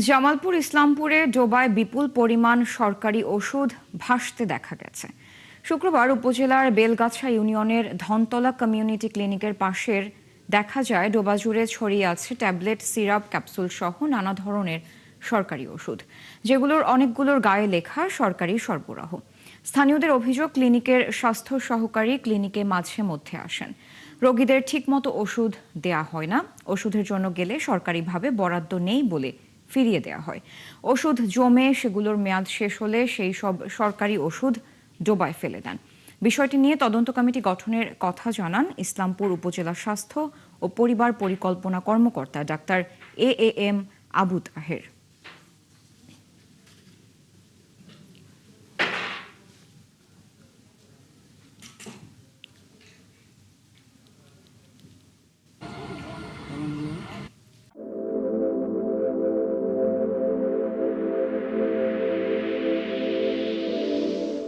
জামালপুর ইসলামপুরে ডোবায় বিপুল পরিমাণ সরকারি ওষুধ ভাসতে দেখা গেছে। শুক্রবার উপজেলার বেলগাছা ইউনিয়নের ধনতলা কমিউনিটি ক্লিনিকের পাশের দেখা যায় ডোবা জুড়ে ছড়িয়ে আছে ট্যাবলেট, সিরাপ, ক্যাপসুল সহ নানা ধরনের সরকারি ওষুধ, যেগুলোর অনেকগুলোর গায়ে লেখা সরকারি সরবরাহ। স্থানীয়দের অভিযোগ, ক্লিনিকের স্বাস্থ্য সহকারী ক্লিনিকে মাঝে মধ্যে আসেন, রোগীদের ঠিকমতো ওষুধ দেয়া হয় না। ওষুধের জন্য গেলে সরকারিভাবে বরাদ্দ নেই বলে ফিরিয়ে দেওয়া হয়। ওষুধ জমে সেগুলোর মেয়াদ শেষ হলে সেই সব সরকারি ওষুধ ডোবায় ফেলে দেন। বিষয়টি নিয়ে তদন্ত কমিটি গঠনের কথা জানান ইসলামপুর উপজেলা স্বাস্থ্য ও পরিবার পরিকল্পনা কর্মকর্তা doctor A M Abu Taher.